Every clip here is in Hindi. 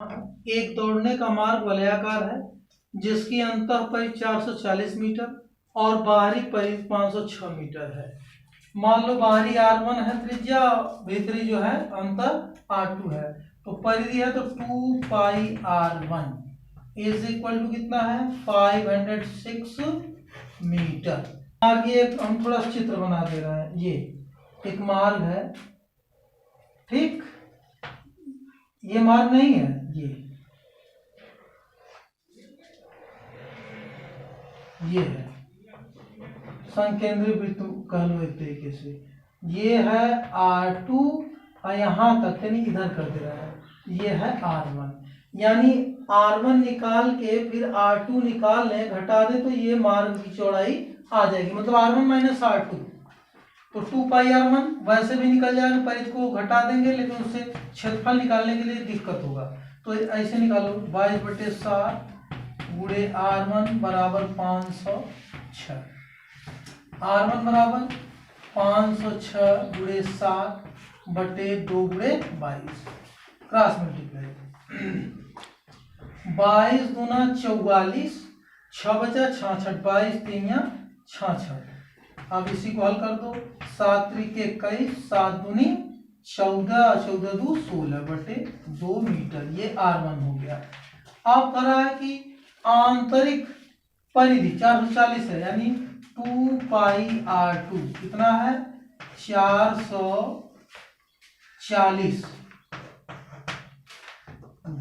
एक दौड़ने का मार्ग वलयाकार है जिसकी अंतः परिधि 440 मीटर और बाहरी परिधि 506 मीटर है। मान लो बाहरी R1 है त्रिज्या, भीतरी जो है अंतर R2 है, तो परिधि है तो 2 पाई R1 इज इक्वल टू कितना है 506 मीटर। आगे एक हम थोड़ा चित्र बना दे रहे हैं। ये एक मार्ग है, ठीक, ये मार्ग नहीं है, ये है संकेंद्रीय वृत्त कह लो एक तरीके से। ये है R2 और यहाँ तक यानी इधर कर दे रहा है, ये है R1, यानी R1 निकाल के फिर R2 निकाल लें, घटा दें तो ये मार्ग की चौड़ाई आ जाएगी, मतलब R1 माइनस R2, तो 2 पाई R1 वैसे भी निकल जाएगा, परिधि को घटा देंगे लेकिन उससे क्षेत्रफल निकालने के लिए दिक्कत होगा, तो ऐसे निकालो 22/7 गुणे R1 बराबर 506, R1 बराबर 506 गुणे 7/2 गुणे 22, क्रॉस मल्टीप्लाई 22 दूना 44, 6 बचा 66, 22 3 66। अब इसी को हल कर दो, 7 त्रिक 21, 7 दूनी 14, 14 दू 16/2 मीटर, ये R1 हो गया। अब कह रहा है कि आंतरिक परिधि 440 है, यानी 2 पाई R2 कितना है 440,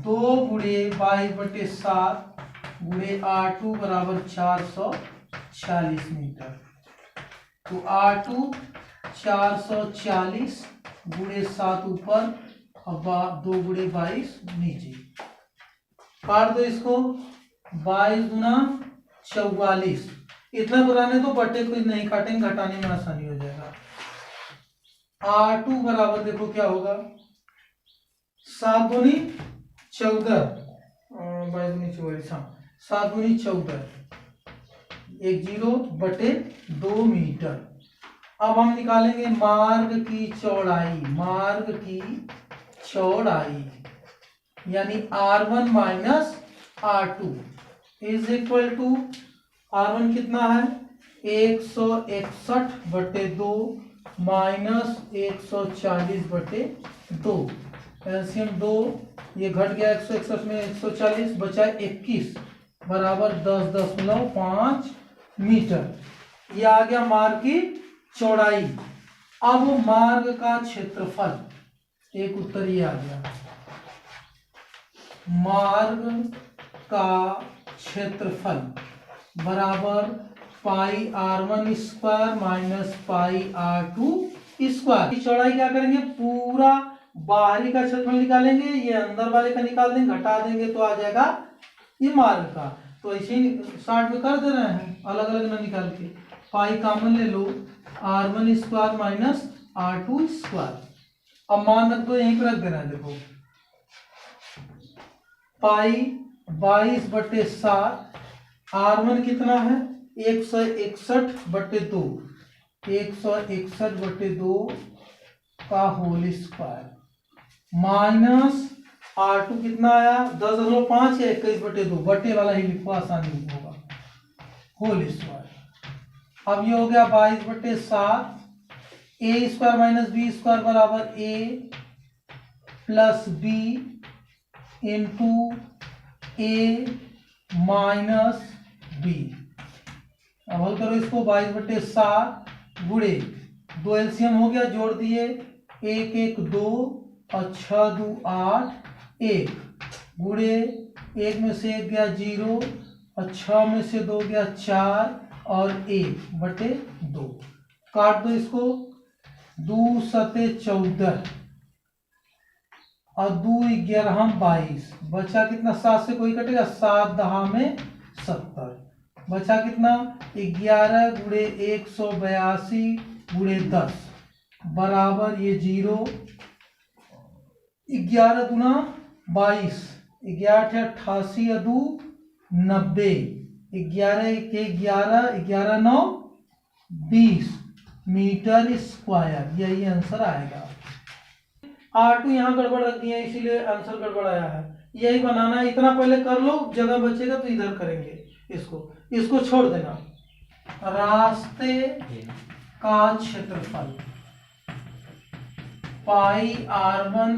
2 गुणे 22/7 गुणे R2 बराबर 440 मीटर, तो R2 440 गुणे 7 ऊपर और 2 गुणे 22 नीचे, काट दो इसको, 22 गुना 44, इतना पुराने तो बट्टे को नहीं काटेंगे, घटाने में आसानी हो जाएगा। R2 बराबर देखो क्या होगा 7 दूनी 14, 22 दूनी 44, हाँ 7 दूनी 14, 10/2 मीटर। अब हम निकालेंगे मार्ग की चौड़ाई, मार्ग की चौड़ाई यानी R1 minus R2 is equal to, R1 कितना है 161/2 माइनस 140/2, एलसीएम 2, ये घट गया 161 में 140, बचा 21 बराबर 10.5 मीटर, ये आ गया मार्ग की चौड़ाई। अब मार्ग का क्षेत्रफल, एक उत्तर ये आ गया, मार्ग का क्षेत्रफल बराबर पाई R1 square minus pi R2 square. की चौड़ाई क्या करेंगे, पूरा बाहरी का क्षेत्रफल निकालेंगे, ये अंदर वाले का निकाल देंगे, घटा देंगे तो आ जाएगा ये मार्ग का, तो ऐसे ही शॉर्ट में कर दे रहे हैं, अलग अलग ना निकाल के, पाई कॉमन ले लो, R1 square minus R2 square. अब मान रख दो, यहीं पर रख देना है, देखो पाई 22/7, R1 कितना है 161/2, 161/2 का होल स्क्वायर, माइनस R2 कितना आया 10.5 या 21/2, बटे वाला ही लिखो आसानी होगा, होल स्क्वायर। अब ये हो गया 22/7, A square minus B square बराबर ए plus B into A minus B. अब हल करो इसको, 22/7 गुणे 2 एलसीएम हो गया, जोड़ दिए 1 1 2 और 6 2 8 1 गुणे 1 में से 1 गया 0 और 6 में से 2 गया 4 और 1/2, काट दो इसको, 2 7 14 और 2 11 22, बचा कितना, 7 से कोई कटेगा, 7 10 में 70, बचा कितना 11 गुणे 182 गुणे 10 बराबर ये 0, 11 दूना 22, 11 88 या 2 90, 11 के 11, 11 9 20 मीटर स्क्वायर, यही आंसर आएगा। R2 यहाँ गड़बड़ रख दिया इसीलिए आंसर गड़बड़ आया है, यही बनाना है, इतना पहले कर लो, जगह बचेगा तो इधर करेंगे। इसको छोड़ देना। रास्ते का क्षेत्रफल पाई r1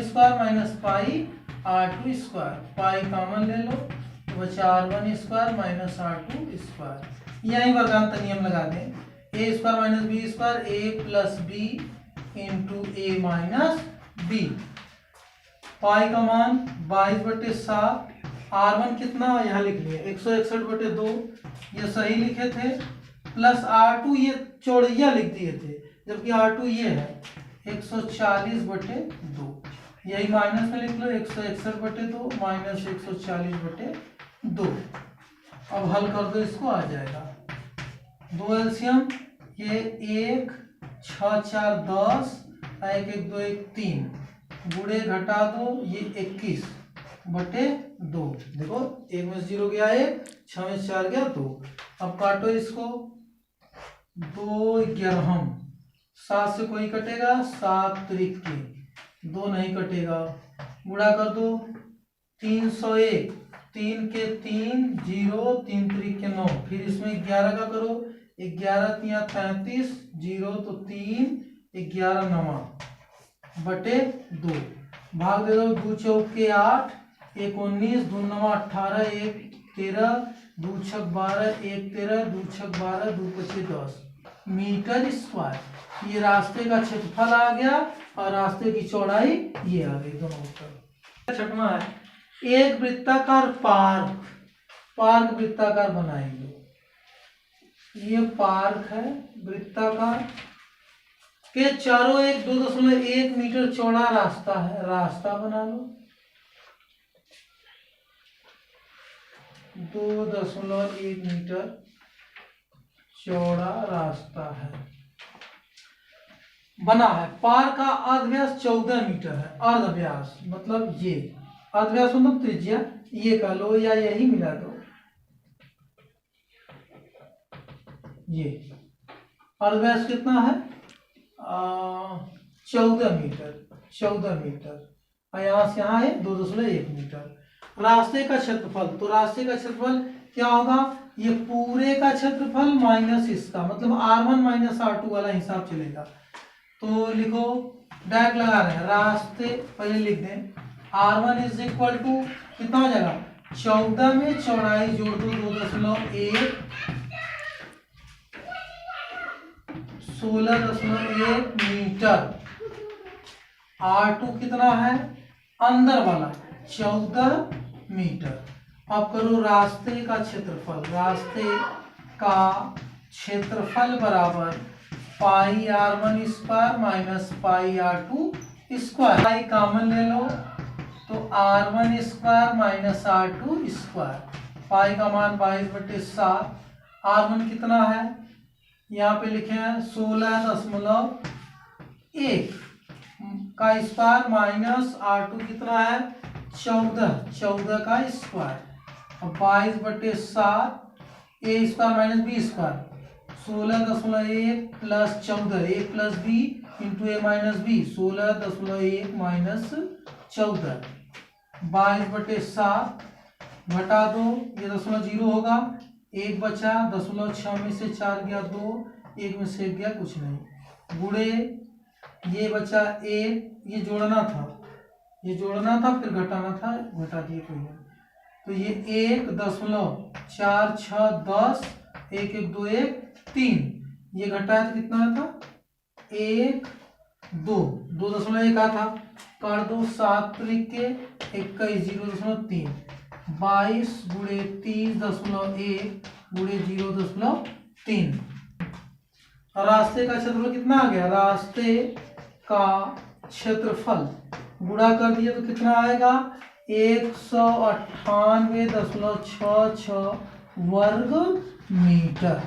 square minus pi r2 square, pi common ले लो तो बचा r1 square minus r2 square. यही वर्गांतर नियम लगा दें, a square minus B square, a plus B into A minus B. Pi का मान 22/7, r1 कितना यहाँ लिख लिए 161/2, ये सही लिखे थे, प्लस r2 ये चौड़िया लिख दिए थे, जबकि r2 ये है 140/2, यही माइनस में लिख लो 161/2 माइनस 140/2। अब हल कर दो, इसको आ जाएगा 2 एलसीएम, ये 1 6 4 10, 1 1 2 1 3, गुणे घटा दो ये 21/2। देखो 1 में 0 गया 1, 6 में 4 गया 2। अब काटो इसको, 2 11, 7 से कोई कटेगा, 7 त्रिक 2 नहीं कटेगा, गुणा कर दो 301, 3 के 3 0, 3 त्रिक 9, फिर इसमें 11 का करो, 11 3 33, 0 तो 3, 11 9 बटे 2, भाग दे दो, 2 चौके 8, 1 19, 2 9 18, 1 13, 2 6 12, 1 13, 2 6 12, 2 5 10 मीटर स्क्वायर। ये रास्ते का क्षेत्रफल आ गया और रास्ते की चौड़ाई ये आ गई, दोनों उत्तर। छठवां है, एक वृत्ताकार पार्क वृत्ताकार बनाएंगे। ये पार्क है वृत्ताकार के चारों एक 2.1 मीटर चौड़ा रास्ता है, रास्ता बना लो 2.1 मीटर चौड़ा रास्ता है बना है। पार्क का अर्धव्यास 14 मीटर है, अर्धव्यास मतलब ये अर्धव्यास मतलब त्रिज्या, ये कह लो या यही मिला दो, ये अर्धव्यास कितना है 14 मीटर और यहाँ से यहाँ है 2.1 मीटर। रास्ते का क्षेत्रफल, तो रास्ते का क्षेत्रफल क्या होगा, ये पूरे का क्षेत्रफल माइनस इसका, मतलब r1 माइनस r2 वाला हिसाब चलेगा। तो लिखो, डायरेक्ट लगा रहे हैं, रास्ते पहले लिख दें, r1 इज इक्वल टू कितना हो जाएगा 14 में चौड़ाई जोड़ दो 2.1 16.1 मीटर, r2 कितना है अंदर वाला 14 मीटर। अब करो रास्ते का क्षेत्रफल, रास्ते का क्षेत्रफल बराबर पाई r1 square minus pi r2 square, pi common ले लो तो r1 square minus r2 square, पाई का मान 22/7, r1 कितना है यहाँ पे लिखे हैं 16.1 का स्क्वायर माइनस r2 कितना है 14 का square, 22/7, A square minus B square 16.1 plus 14, A plus B into A minus B, 16.1 minus 14, 22/7 घटा दो, ये 0 होगा, 1 बचा, 0.6 में से 4 गया 2, 1 में से 1 गया कुछ नहीं, गुणे ये बचा 1, ये जोड़ना था फिर घटाना था, घटा दिए कोई नहीं, तो ये 1.4610, 1 1 2 1 3, ये घटाया तो कितना था 1 2, 2.1 आ था, काट दो 7 त्रिक के 21, 0.3, 22 गुणे 30.1 गुणे 0.3। रास्ते का क्षेत्रफल कितना आ गया, रास्ते का क्षेत्रफल गुणा कर दिए तो कितना आएगा 198.66 वर्ग मीटर।